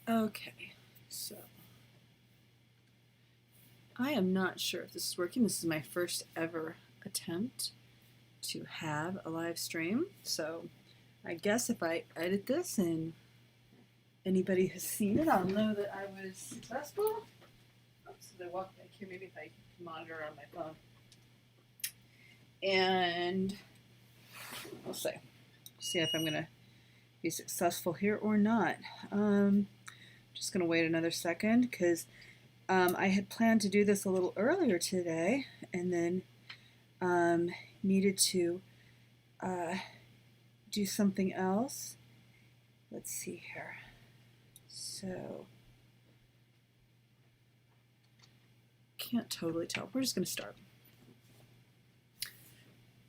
Okay, so I am not sure if this is working. This is my first ever attempt to have a live stream. So I guess if I edit this and anybody has seen it, I'll know that I was successful. Oops, they walked back here. Maybe if I monitor on my phone. And we'll see if I'm going to be successful here or not. Just going to wait another second because I had planned to do this a little earlier today and then needed to do something else. Let's see here. So, can't totally tell. We're just going to start.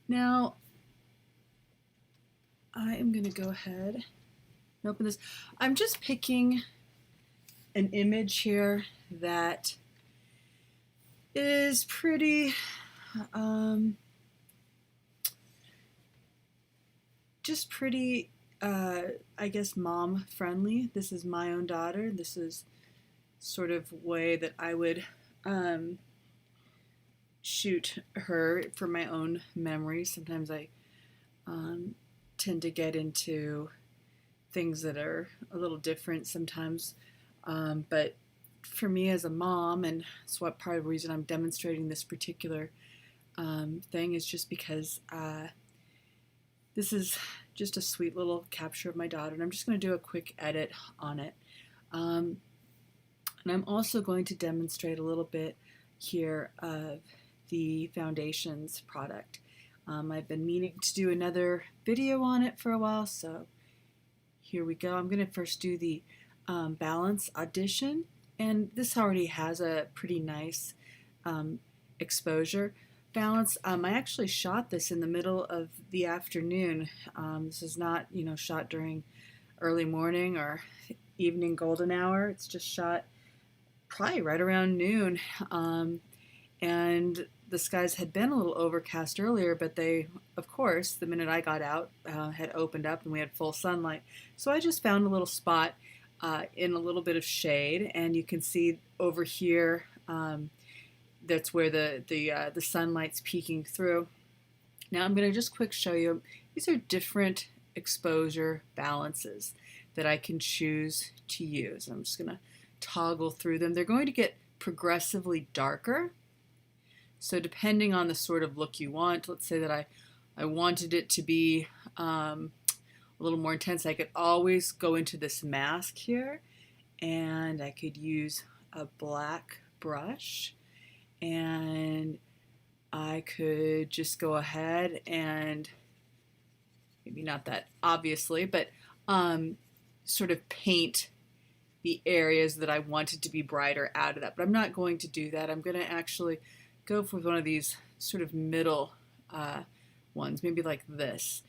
Now, I am going to go ahead and open this. I'm just picking an image here that is pretty just pretty I guess mom friendly. This is my own daughter. This is sort of way that I would shoot her for my own memory. Sometimes I tend to get into things that are a little different sometimes, but for me as a mom, and it's what part of the reason I'm demonstrating this particular thing is just because this is just a sweet little capture of my daughter, and I'm just going to do a quick edit on it. And I'm also going to demonstrate a little bit here of the Foundations product. I've been meaning to do another video on it for a while, so here we go. I'm going to first do the Balance Audition, and this already has a pretty nice exposure. Balance, I actually shot this in the middle of the afternoon. This is not, shot during early morning or evening golden hour. It's just shot probably right around noon. And the skies had been a little overcast earlier, but they, of course, the minute I got out, had opened up and we had full sunlight. So I just found a little spot in a little bit of shade, and you can see over here, that's where the sunlight's peeking through. Now I'm going to just quick show you, these are different exposure balances that I can choose to use. I'm just going to toggle through them. They're going to get progressively darker. So depending on the sort of look you want, let's say that I wanted it to be a little more intense, I could always go into this mask here, and I could use a black brush, and I could just go ahead and, maybe not that obviously, but sort of paint the areas that I wanted to be brighter out of that. But I'm not going to do that. I'm going to actually go for one of these sort of middle ones, maybe like this.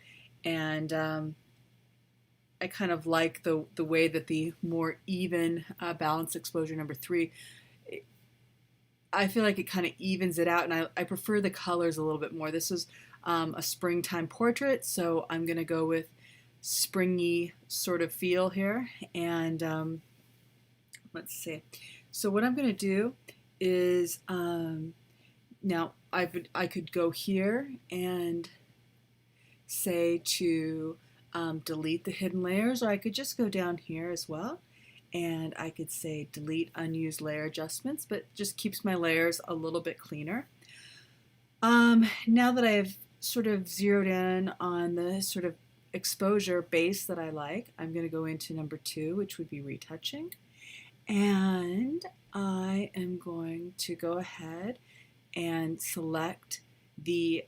And I kind of like the way that the more even balance exposure number 3, I feel like it kind of evens it out, and I prefer the colors a little bit more. This is a springtime portrait, so I'm going to go with springy sort of feel here. And let's see. So what I'm going to do is, now I could go here and say to delete the hidden layers, or I could just go down here as well, and I could say delete unused layer adjustments, but just keeps my layers a little bit cleaner. Now that I have sort of zeroed in on the sort of exposure base that I like, I'm going to go into number 2, which would be retouching, and I am going to go ahead and select the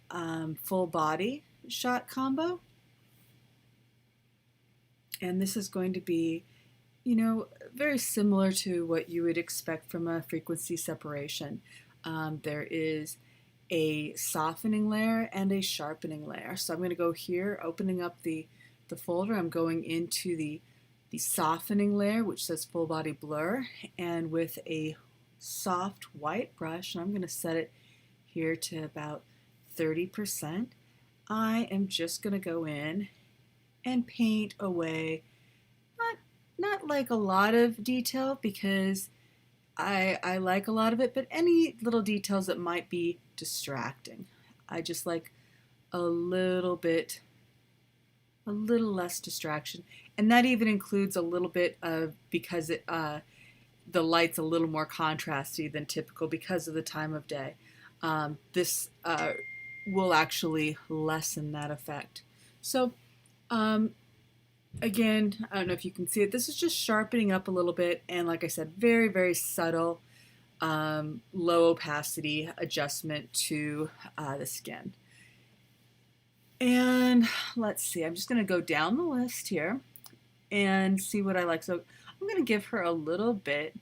full body shot combo, and this is going to be, very similar to what you would expect from a frequency separation. There is a softening layer and a sharpening layer. So I'm going to go here, opening up the folder. I'm going into the softening layer, which says full body blur, and with a soft white brush, and I'm going to set it here to about 30%. I am just going to go in and paint away, not like a lot of detail because I like a lot of it, but any little details that might be distracting. I just like a little less distraction. And that even includes a little bit of, because the light's a little more contrasty than typical because of the time of day. This will actually lessen that effect. So again, I don't know if you can see it. This is just sharpening up a little bit, and like I said, very, very subtle, low opacity adjustment to the skin. And let's see, I'm just going to go down the list here and see what I like. So I'm going to give her a little bit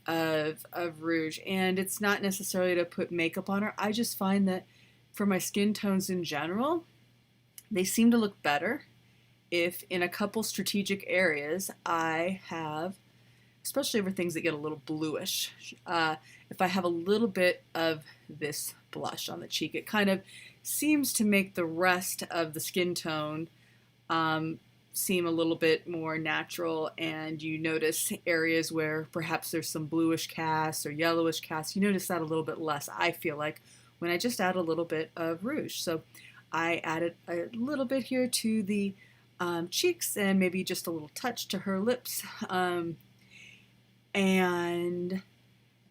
of rouge, and it's not necessarily to put makeup on her. I just find that for my skin tones in general, they seem to look better if in a couple strategic areas I have, especially for things that get a little bluish, if I have a little bit of this blush on the cheek, it kind of seems to make the rest of the skin tone seem a little bit more natural, and you notice areas where perhaps there's some bluish cast or yellowish cast, you notice that a little bit less, I feel like, when I just add a little bit of rouge. So I added a little bit here to the cheeks, and maybe just a little touch to her lips. And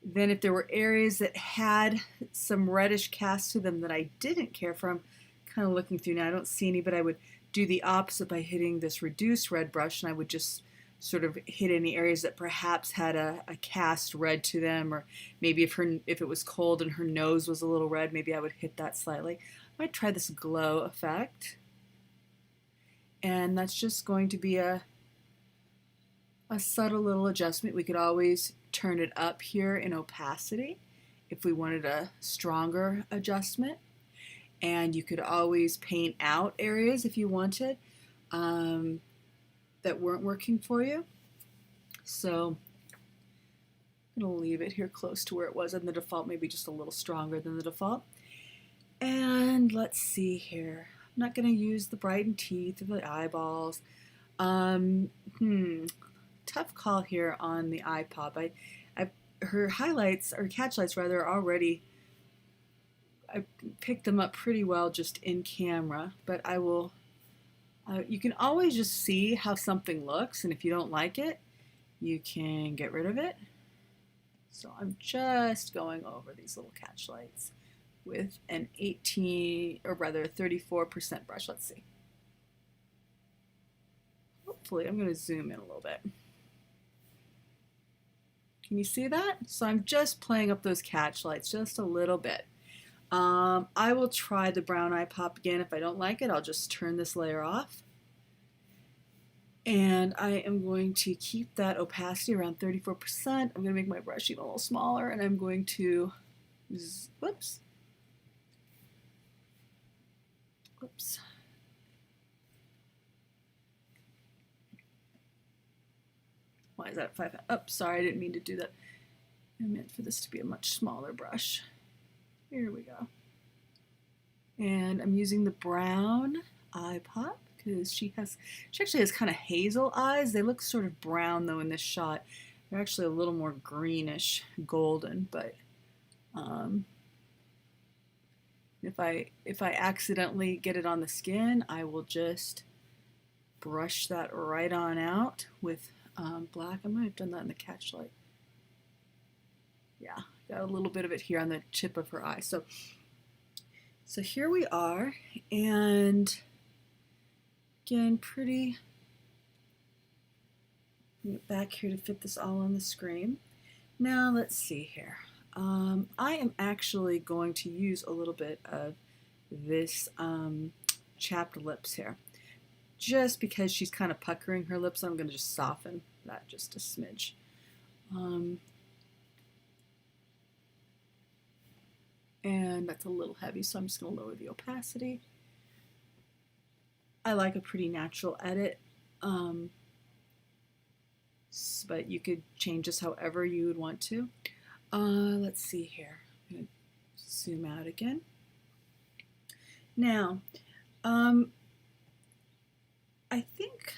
then if there were areas that had some reddish cast to them that I didn't care for, I'm kind of looking through now, I don't see any, but I would do the opposite by hitting this reduced red brush, and I would just sort of hit any areas that perhaps had a cast red to them, or maybe if it was cold and her nose was a little red, maybe I would hit that slightly. I might try this glow effect. And that's just going to be a subtle little adjustment. We could always turn it up here in opacity if we wanted a stronger adjustment. And you could always paint out areas if you wanted that weren't working for you. So I'm going to leave it here close to where it was in the default, maybe just a little stronger than the default. And let's see here. I'm not going to use the brightened teeth or the eyeballs. Tough call here on the eye pop. Her highlights, or catch lights rather, are already, I picked them up pretty well just in camera, but I will, you can always just see how something looks, and if you don't like it, you can get rid of it. So I'm just going over these little catch lights with an 34% brush. Let's see. Hopefully, I'm going to zoom in a little bit. Can you see that? So I'm just playing up those catch lights just a little bit. I will try the brown eye pop again. If I don't like it, I'll just turn this layer off. And I am going to keep that opacity around 34%. I'm going to make my brush even a little smaller, and I'm going to, whoops. Why is that 5? Oh, sorry, I didn't mean to do that. I meant for this to be a much smaller brush. Here we go. And I'm using the brown eye pop because she actually has kind of hazel eyes. They look sort of brown though in this shot. They're actually a little more greenish golden, but if I accidentally get it on the skin, I will just brush that right on out with black. I might have done that in the catch light. Yeah, got a little bit of it here on the tip of her eye. So here we are, and again, pretty. Get back here to fit this all on the screen. Now let's see here. I am actually going to use a little bit of this chapped lips here. Just because she's kind of puckering her lips, I'm going to just soften that just a smidge. And that's a little heavy, so I'm just going to lower the opacity. I like a pretty natural edit, but you could change this however you would want to. Let's see here. I'm going to zoom out again. Now, I think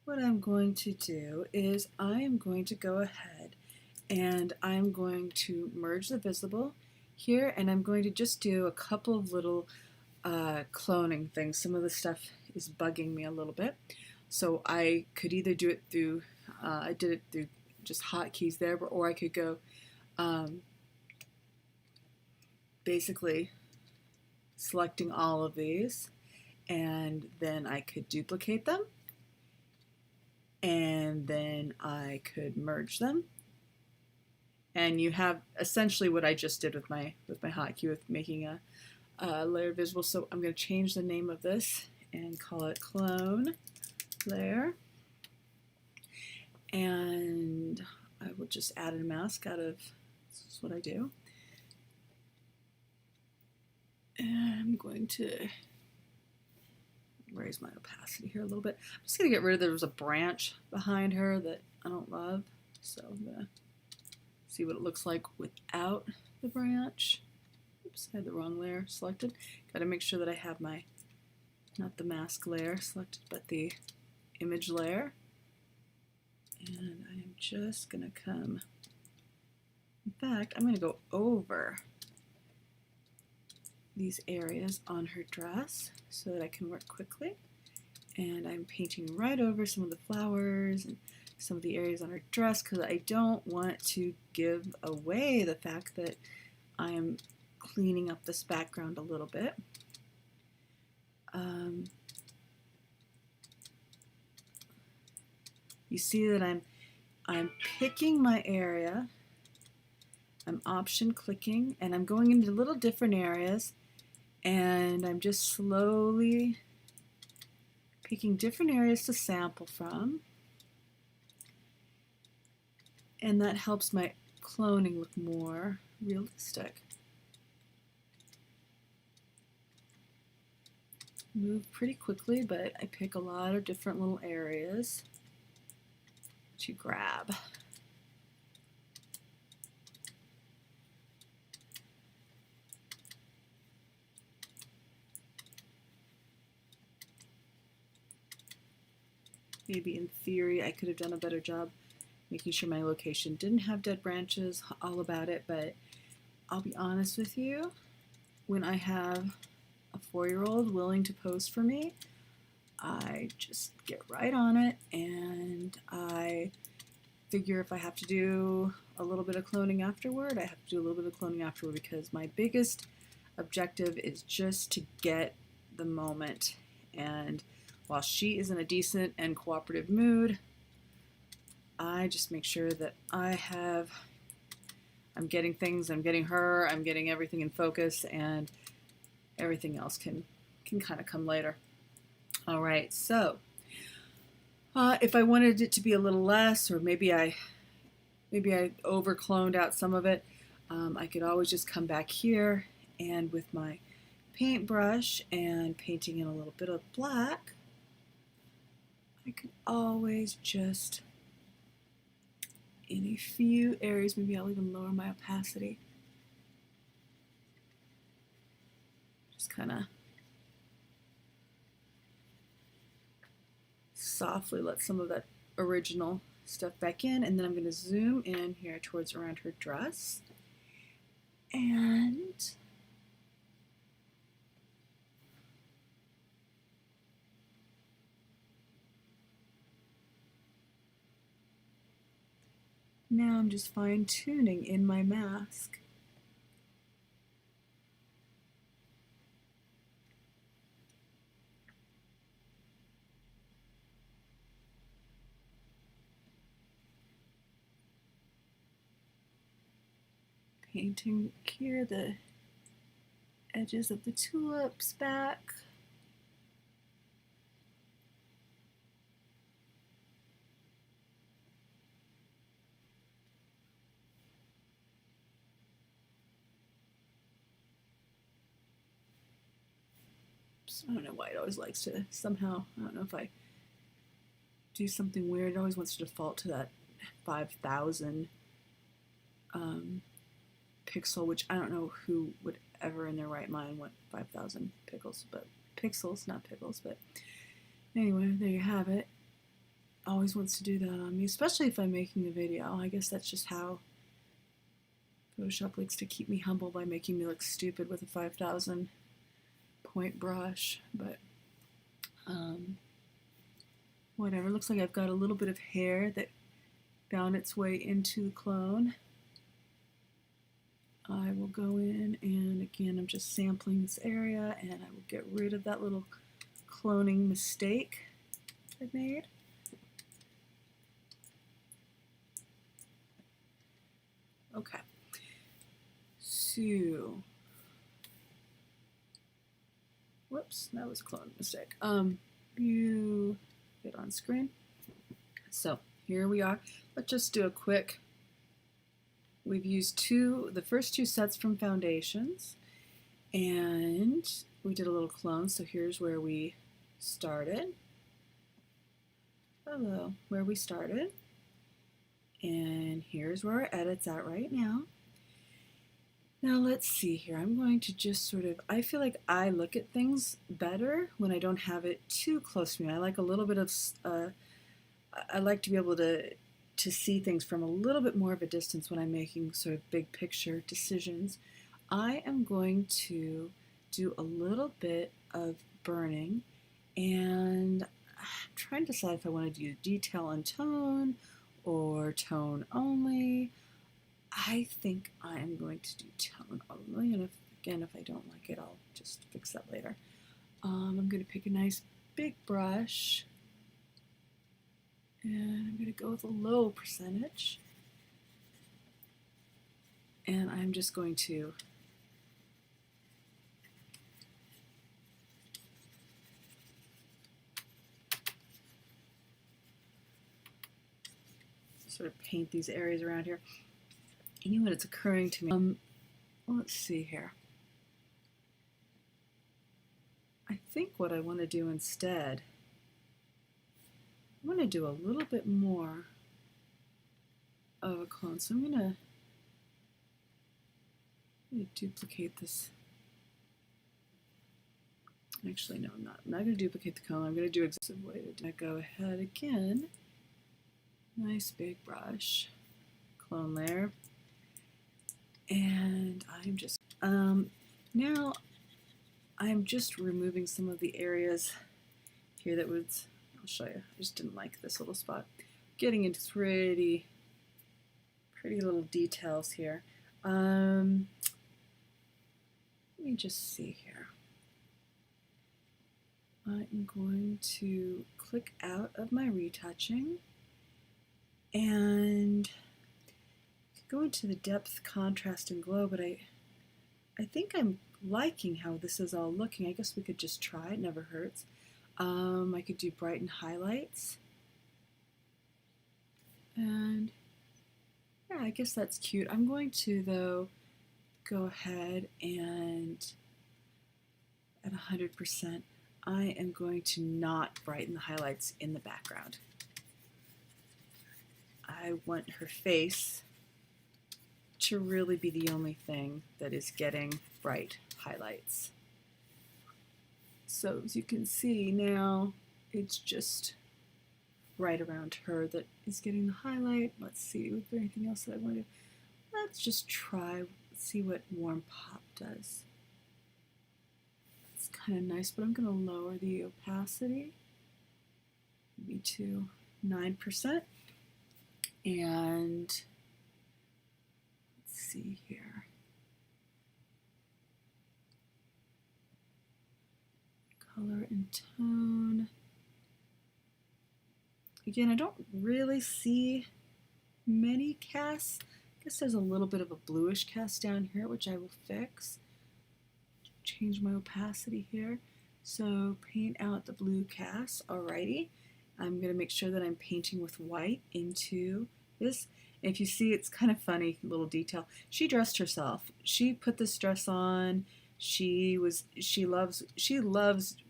what I'm going to do is I am going to go ahead and I'm going to merge the visible here, and I'm going to just do a couple of little cloning things. Some of the stuff is bugging me a little bit, so I could either do it through I did it through just hotkeys there, or I could go basically selecting all of these, and then I could duplicate them, and then I could merge them, and you have essentially what I just did with my hotkey with making a layer visible. So I'm going to change the name of this and call it clone layer, and I will just add a mask out of, this is what I do, and I'm going to raise my opacity here a little bit. I'm just going to get rid of, there was a branch behind her that I don't love, so I'm going to see what it looks like without the branch. Oops, I had the wrong layer selected. Got to make sure that I have my, not the mask layer selected, but the image layer. And I am just going to come, in fact, I'm going to go over these areas on her dress so that I can work quickly. And I'm painting right over some of the flowers and some of the areas on her dress because I don't want to give away the fact that I am cleaning up this background a little bit. You see that I'm picking my area, I'm option clicking, and I'm going into little different areas, and I'm just slowly picking different areas to sample from, and that helps my cloning look more realistic. Move pretty quickly, but I pick a lot of different little areas to grab. Maybe in theory I could have done a better job making sure my location didn't have dead branches, all about it, but I'll be honest with you, when I have a 4-year-old willing to pose for me, I just get right on it, and I figure if I have to do a little bit of cloning afterward, I have to do a little bit of cloning afterward, because my biggest objective is just to get the moment. And while she is in a decent and cooperative mood, I just make sure that I'm getting things, I'm getting her, I'm getting everything in focus, and everything else can kind of come later. All right, so if I wanted it to be a little less, or maybe I over cloned out some of it, I could always just come back here, and with my paintbrush and painting in a little bit of black, I could always just, in a few areas, maybe I'll even lower my opacity, just kind of softly let some of that original stuff back in, and then I'm going to zoom in here towards around her dress, and now I'm just fine-tuning in my mask. Painting here the edges of the tulips back. I don't know why it always likes to somehow, I don't know if I do something weird, it always wants to default to that 5,000 pixel, which I don't know who would ever in their right mind want 5,000 pixels, not pickles, but anyway, there you have it. Always wants to do that on me, especially if I'm making a video. I guess that's just how Photoshop likes to keep me humble by making me look stupid with a 5,000 point brush, but whatever. Looks like I've got a little bit of hair that found its way into the clone. I will go in and again I'm just sampling this area and I will get rid of that little cloning mistake I made. Okay, so whoops, that was a clone mistake. You get on screen. So here we are. Let's just do a quick. We've used the first two sets from foundations, and we did a little clone. So here's where we started. Hello, where we started. And here's where our edit's at right now. Now let's see here. I'm going to just sort of, I feel like I look at things better when I don't have it too close to me. I like a little bit of, I like to be able to see things from a little bit more of a distance when I'm making sort of big picture decisions. I am going to do a little bit of burning, and I'm trying to decide if I want to do detail and tone or tone only. I think I am going to do tone only, and if I don't like it, I'll just fix that later. I'm going to pick a nice big brush, and I'm going to go with a low percentage, and I'm just going to sort of paint these areas around here. And you know what, it's occurring to me. Let's see here. I think what I want to do instead, I want to do a little bit more of a clone. So I'm going to duplicate this. Actually, no, I'm not. I'm not going to duplicate the clone. I'm going to do excessive way to do it. Go ahead again. Nice big brush. Clone layer. And I'm just, now I'm just removing some of the areas here that was, I'll show you, I just didn't like this little spot. Getting into pretty little details here. Let me just see here. I'm going to click out of my retouching and go into the depth, contrast, and glow, but I think I'm liking how this is all looking. I guess we could just try, it never hurts. I could do brighten highlights. And yeah, I guess that's cute. I'm going to, though, go ahead and at 100%, I am going to not brighten the highlights in the background. I want her face to really be the only thing that is getting bright highlights. So as you can see now, it's just right around her that is getting the highlight. Let's see, is there anything else that I want to do? Let's just try, see what warm pop does. It's kind of nice, but I'm going to lower the opacity maybe to 9%. And see here. Color and tone. Again, I don't really see many casts. I guess there's a little bit of a bluish cast down here, which I will fix. Change my opacity here. So paint out the blue cast. Alrighty. I'm going to make sure that I'm painting with white into this. If you see, it's kind of funny, little detail. She dressed herself. She put this dress on. She loves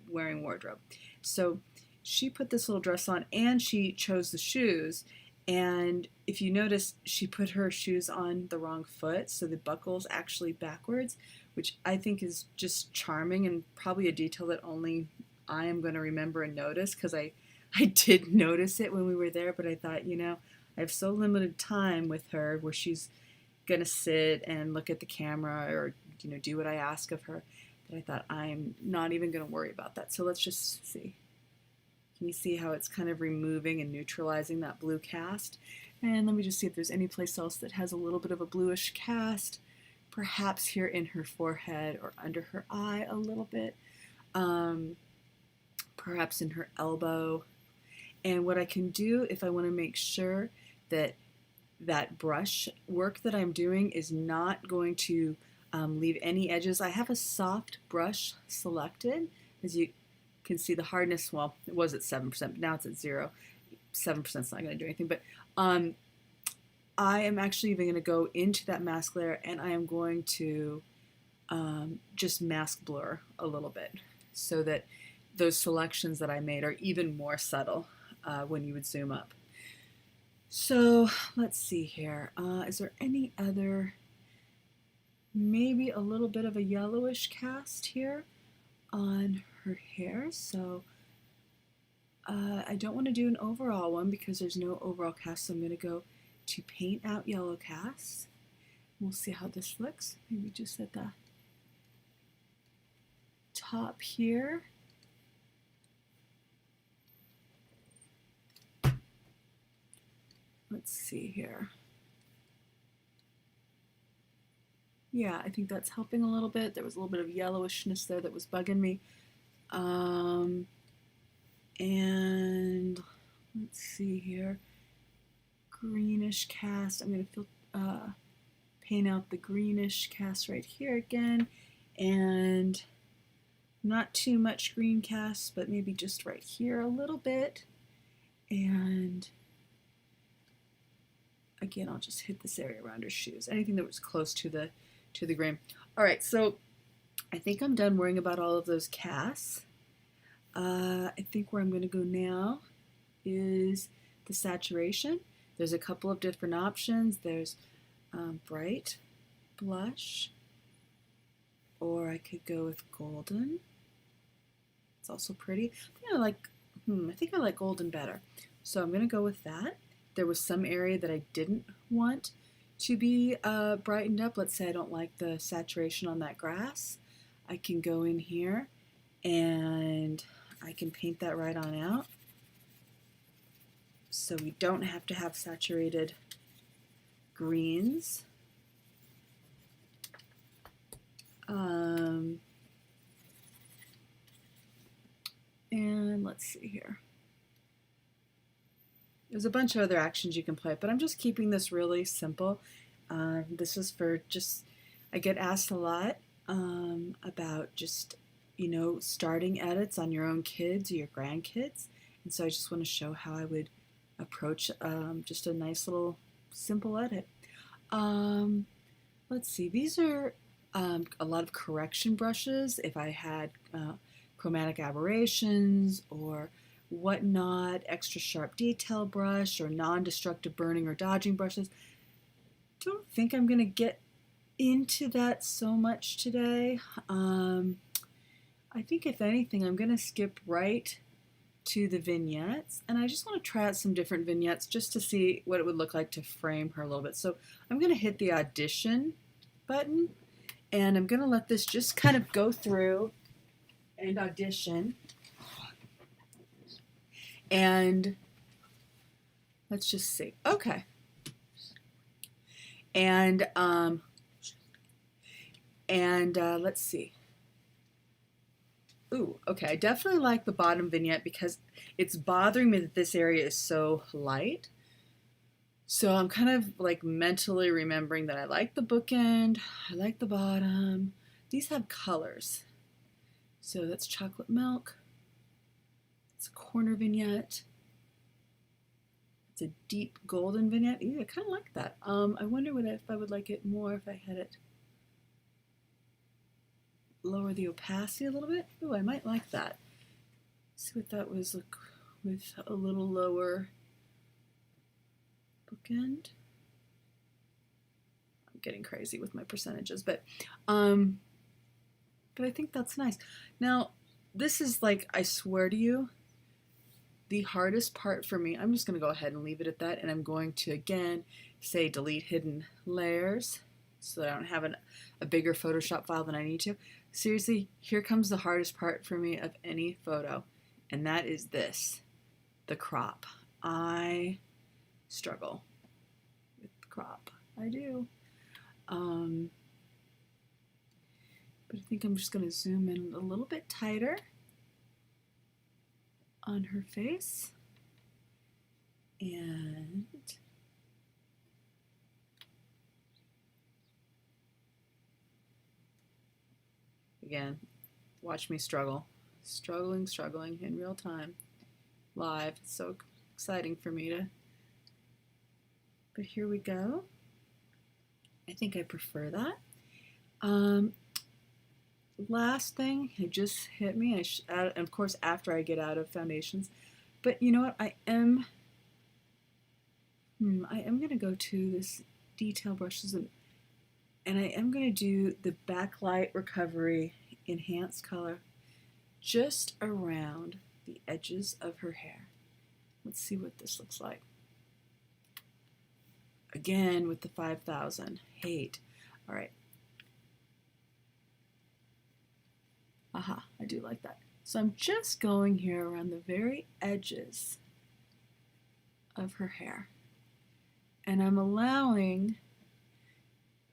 wearing wardrobe. So she put this little dress on and she chose the shoes. And if you notice, she put her shoes on the wrong foot, so the buckle's actually backwards, which I think is just charming and probably a detail that only I am going to remember and notice, because I did notice it when we were there, but I thought, you know, I have so limited time with her where she's going to sit and look at the camera or, you know, do what I ask of her, that I thought I'm not even going to worry about that. So let's just see. Can you see how it's kind of removing and neutralizing that blue cast? And let me just see if there's any place else that has a little bit of a bluish cast, perhaps here in her forehead or under her eye a little bit, perhaps in her elbow. And what I can do if I want to make sure that that brush work that I'm doing is not going to leave any edges, I have a soft brush selected. As you can see, the hardness, well, it was at 7%, but now it's at 0. 7% is not going to do anything, but I am actually even going to go into that mask layer and I am going to just mask blur a little bit so that those selections that I made are even more subtle when you would zoom up. So let's see here. Is there any other, maybe a little bit of a yellowish cast here on her hair? So I don't want to do an overall one because there's no overall cast, so I'm going to go to paint out yellow cast. We'll see how this looks. Maybe just at the top here. Let's see here. Yeah, I think that's helping a little bit. There was a little bit of yellowishness there that was bugging me. And let's see here. Greenish cast. I'm going to paint out the greenish cast right here again. And not too much green cast, but maybe just right here a little bit. And again, I'll just hit this area around her shoes. Anything that was close to the grain. All right, so I think I'm done worrying about all of those casts. I think where I'm going to go now is the saturation. There's a couple of different options. There's bright blush, or I could go with golden. It's also pretty. I think I like golden better. So I'm going to go with that. There was some area that I didn't want to be brightened up. Let's say I don't like the saturation on that grass. I can go in here and I can paint that right on out. So we don't have to have saturated greens. And let's see here. There's a bunch of other actions you can play, but I'm just keeping this really simple. This is for just, I get asked a lot about just, you know, starting edits on your own kids or your grandkids. And so I just want to show how I would approach just a nice little simple edit. Let's see, these are a lot of correction brushes. If I had chromatic aberrations or whatnot, extra sharp detail brush or non-destructive burning or dodging brushes. Don't think I'm going to get into that so much today. I think if anything, I'm going to skip right to the vignettes, and I just want to try out some different vignettes just to see what it would look like to frame her a little bit. So I'm going to hit the audition button, and I'm going to let this just kind of go through and audition. And let's just see. Okay. And let's see. Ooh, okay. I definitely like the bottom vignette because it's bothering me that this area is so light. So I'm kind of like mentally remembering that I like the bookend, I like the bottom. These have colors. So that's chocolate milk. It's a corner vignette. It's a deep golden vignette. Ooh, I kind of like that. I wonder if I would like it more if I had it lower the opacity a little bit. Ooh, I might like that. See what that was like with a little lower bookend. I'm getting crazy with my percentages, but I think that's nice. Now, this is like, I swear to you, the hardest part for me. I'm just going to go ahead and leave it at that, and I'm going to again say delete hidden layers so that I don't have a bigger Photoshop file than I need to. Seriously, here comes the hardest part for me of any photo, and that is this, the crop. I struggle with crop. I do. But I think I'm just going to zoom in a little bit tighter on her face. And again, watch me struggle. Struggling in real time. Live. It's so exciting for me to. But here we go. I think I prefer that. Last thing, it just hit me. And of course, after I get out of foundations. But you know what? I am going to go to this detail brushes and I am going to do the backlight recovery enhanced color just around the edges of her hair. Let's see what this looks like. Again with the 5000. Hate. All right. Aha, I do like that. So I'm just going here around the very edges of her hair. And I'm allowing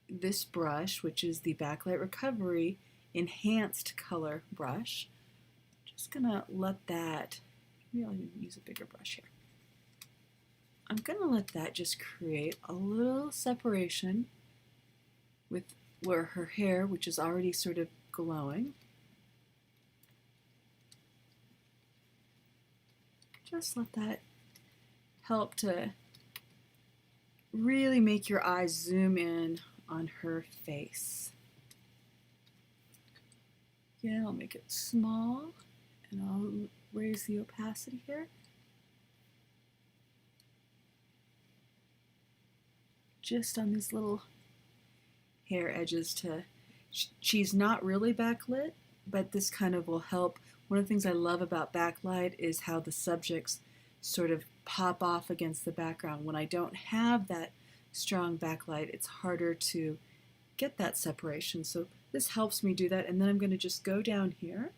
this brush, which is the Backlight Recovery Enhanced Color brush, just gonna let that, maybe I'll use a bigger brush here. I'm gonna let that just create a little separation with where her hair, which is already sort of glowing, just let that help to really make your eyes zoom in on her face. Again, I'll make it small and I'll raise the opacity here. Just on these little hair edges to, she's not really backlit, but this kind of will help. One of the things I love about backlight is how the subjects sort of pop off against the background. When I don't have that strong backlight, it's harder to get that separation. So this helps me do that. And then I'm going to just go down here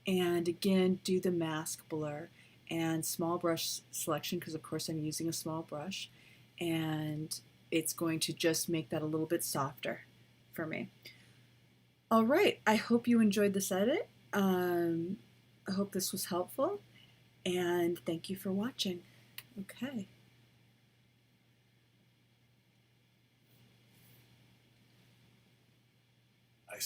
and again do the mask blur and small brush selection, because of course I'm using a small brush, and it's going to just make that a little bit softer for me. All right, I hope you enjoyed this edit. I hope this was helpful, and thank you for watching. Okay. I